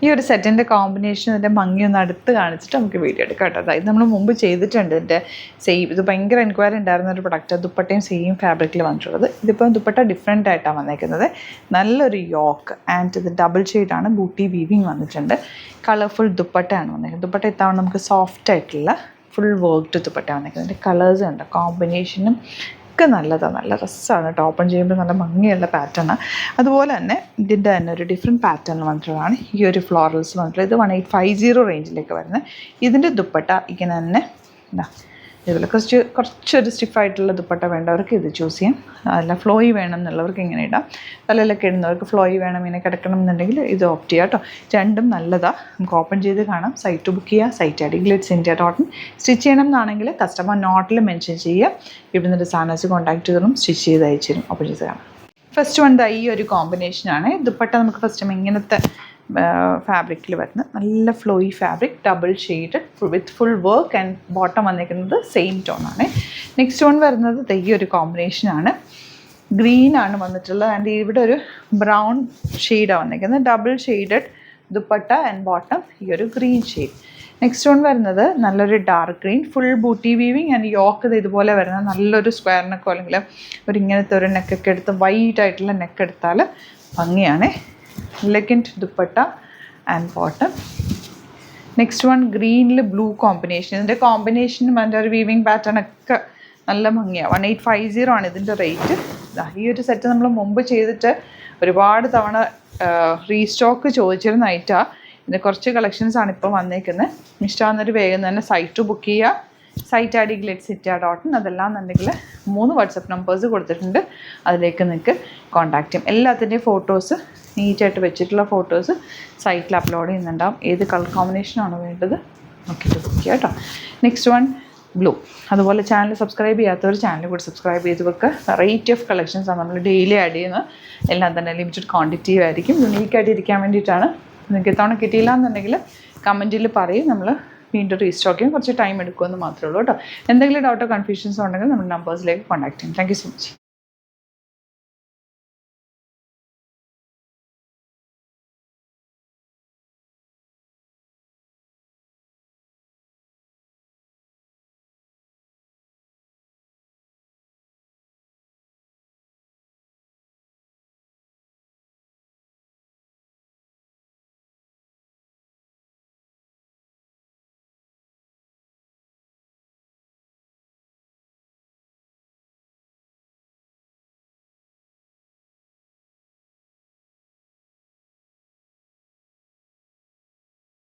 ഈ ഒരു സെറ്റിൻ്റെ കോമ്പിനേഷൻ ഇതിൻ്റെ ഭംഗി ഒന്ന് അടുത്ത് കാണിച്ചിട്ട് നമുക്ക് വീഡിയോ എടുക്കാം കേട്ടോ. അതായത് നമ്മൾ മുമ്പ് ചെയ്തിട്ടുണ്ട് ഇതിൻ്റെ സെയിം, ഇത് ഭയങ്കര എൻക്വയറി ഉണ്ടായിരുന്ന ഒരു പ്രൊഡക്റ്റ്. ദുപ്പട്ടയും സെയിം ഫാബ്രിക്കിൽ വന്നിട്ടുള്ളത്. ഇതിപ്പോൾ ദുപ്പട്ട ഡിഫറെൻ്റ് ആയിട്ടാണ് വന്നേക്കുന്നത്. നല്ലൊരു യോക്ക് ആൻഡ് ഇത് ഡബിൾ ഷെയ്ഡാണ്, ബൂട്ടി വീവിങ് വന്നിട്ടുണ്ട്. കളർഫുൾ ദുപ്പട്ടയാണ് വന്നേക്കുന്നത്. ദുപ്പട്ട ഇത്തവണ നമുക്ക് സോഫ്റ്റ് ആയിട്ടുള്ള ഫുൾ വർക്ക്ഡ് ദുപ്പട്ട വന്നേക്കുന്നത്. ഇതിൻ്റെ കളേഴ്സ് ഉണ്ട്, കോമ്പിനേഷനും ഒക്കെ നല്ലതാണ്, നല്ല രസമാണ് കേട്ടോ. ഓപ്പൺ ചെയ്യുമ്പോൾ നല്ല ഭംഗിയുള്ള പാറ്റേണാണ്. അതുപോലെ തന്നെ ഇതിൻ്റെ തന്നെ ഒരു ഡിഫറെൻറ്റ് പാറ്റേണിൽ വന്നിട്ടുള്ളതാണ് ഈ ഒരു ഫ്ലോറൽസ് വന്നിട്ടുള്ളത്. ഇത് 1850 റേഞ്ചിലേക്ക് വരുന്നത്. ഇതിൻ്റെ ദുപ്പട്ട ഇങ്ങനെ തന്നെ എന്താ ഇതുപോലെ കുറച്ചൊരു സ്റ്റിഫായിട്ടുള്ള ദുപ്പട്ട വേണ്ടവർക്ക് ഇത് ചൂസ് ചെയ്യാം. അല്ല ഫ്ലോയി വേണം എന്നുള്ളവർക്ക് ഇങ്ങനെ ഇടാം. തലയിലൊക്കെ ഇടുന്നവർക്ക് ഫ്ലോയി വേണം, ഇങ്ങനെ കിടക്കണം എന്നുണ്ടെങ്കിൽ ഇത് ഓപ്റ്റ് ചെയ്യാം കേട്ടോ. രണ്ടും നല്ലതാണ്. നമുക്ക് ഓപ്പൺ ചെയ്ത് കാണാം. സൈറ്റ് ബുക്ക് ചെയ്യുക. Site I D glitzsindia.in. Stitch ചെയ്യണം എന്നാണെങ്കിൽ കസ്റ്റമർ നോട്ടിൽ മെൻഷൻ ചെയ്യുക. ഇവിടുന്ന് ഡിസൈനേഴ്സ് കോൺടാക്ട് ചെയ്തതും സ്റ്റിച്ച് ചെയ്ത് അയച്ചു തരും. ഓപ്പൺ ചെയ്ത് കാണാം. ഫസ്റ്റ് വൺ ഈ ഒരു കോമ്പിനേഷനാണ്. ദുപ്പട്ട നമുക്ക് ഫസ്റ്റ് ഇങ്ങനത്തെ ഫാബ്രിക്കിൽ വരുന്നത് നല്ല flowy fabric, double shade with full work and bottom വന്നിരിക്കുന്നത് സെയിം ടോണാണ്. നെക്സ്റ്റ് വൺ വരുന്നത് ഈ ഒരു കോമ്പിനേഷനാണ്. ഗ്രീനാണ് വന്നിട്ടുള്ളത് ആൻഡ് ഇവിടെ ഒരു ബ്രൗൺ ഷെയ്ഡാണ് വന്നിരിക്കുന്നത്. Double shaded dupatta and bottom ഈ ഒരു ഗ്രീൻ ഷെയ്ഡ്. നെക്സ്റ്റ് വൺ വരുന്നത് നല്ലൊരു dark green, full booti weaving and yoke ഇതുപോലെ വരുന്ന നല്ലൊരു സ്ക്വയർ നെക്കോ അല്ലെങ്കിൽ ഒരു ഇങ്ങനത്തെ ഒരു നെക്കൊക്കെ എടുത്ത് വൈറ്റ് ആയിട്ടുള്ള നെക്ക് എടുത്താൽ ഭംഗിയാണ്. elegant dupatta and bottom. Next one ഗ്രീനിൽ ബ്ലൂ കോമ്പിനേഷൻ. ഇതിൻ്റെ കോമ്പിനേഷനും അതിൻ്റെ ഒരു വീവിങ് പാറ്റേൺ ഒക്കെ നല്ല ഭംഗിയാണ്. 1850 ആണ് ഇതിൻ്റെ റേറ്റ്. ഈ ഒരു സെറ്റ് നമ്മൾ മുമ്പ് ചെയ്തിട്ട് ഒരുപാട് തവണ റീസ്റ്റോക്ക് ചോദിച്ചിരുന്ന ഐറ്റാണ്. ഇതിൻ്റെ കുറച്ച് കളക്ഷൻസാണ് ഇപ്പോൾ വന്നേക്കുന്നത്. ഇഷ്ടമാകുന്നൊരു വേഗം തന്നെ സൈറ്റ് ബുക്ക് ചെയ്യുക. Site I D glitzsindia.in. അതെല്ലാം എന്നുണ്ടെങ്കിൽ 3 വാട്സപ്പ് നമ്പേഴ്സ് കൊടുത്തിട്ടുണ്ട്. അതിലേക്ക് നിങ്ങൾക്ക് കോൺടാക്ട് ചെയ്യും. എല്ലാത്തിൻ്റെയും ഫോട്ടോസ് നീറ്റായിട്ട് വെച്ചിട്ടുള്ള ഫോട്ടോസ് സൈറ്റിൽ അപ്ലോഡ് ചെയ്യുന്നുണ്ടാവും. ഏത് കളർ കോമ്പിനേഷനാണോ വേണ്ടത് നോക്കിയിട്ട് ബുക്ക് ചെയ്യുക കേട്ടോ. Next one blue. അതുപോലെ ചാനൽ സബ്സ്ക്രൈബ് ചെയ്യാത്തവർ ചാനൽ കൂടി സബ്സ്ക്രൈബ് ചെയ്ത് വെക്കുക. വെറൈറ്റി ഓഫ് കളക്ഷൻസാണ് നമ്മൾ ഡെയിലി ആഡ് ചെയ്യുന്നത്. എല്ലാം തന്നെ ലിമിറ്റഡ് ക്വാണ്ടിറ്റി ആയിരിക്കും. യുണീക്കായിട്ട് ഇരിക്കാൻ വേണ്ടിയിട്ടാണ്. നിങ്ങൾക്ക് ഇത്തവണ കിട്ടിയില്ല എന്നുണ്ടെങ്കിൽ കമൻറ്റിൽ പറയും. നമ്മൾ വീണ്ടും റീസ്റ്റോക്ക് ചെയ്യും. കുറച്ച് ടൈം എടുക്കുമെന്ന് മാത്രമേ ഉള്ളൂ കേട്ടോ. എന്തെങ്കിലും ഡൗട്ടോ കൺഫ്യൂഷൻസോ ഉണ്ടെങ്കിൽ നമ്മുടെ നമ്പേഴ്സിലേക്ക് കോൺടാക്ട് ചെയ്യും. Thank you so much.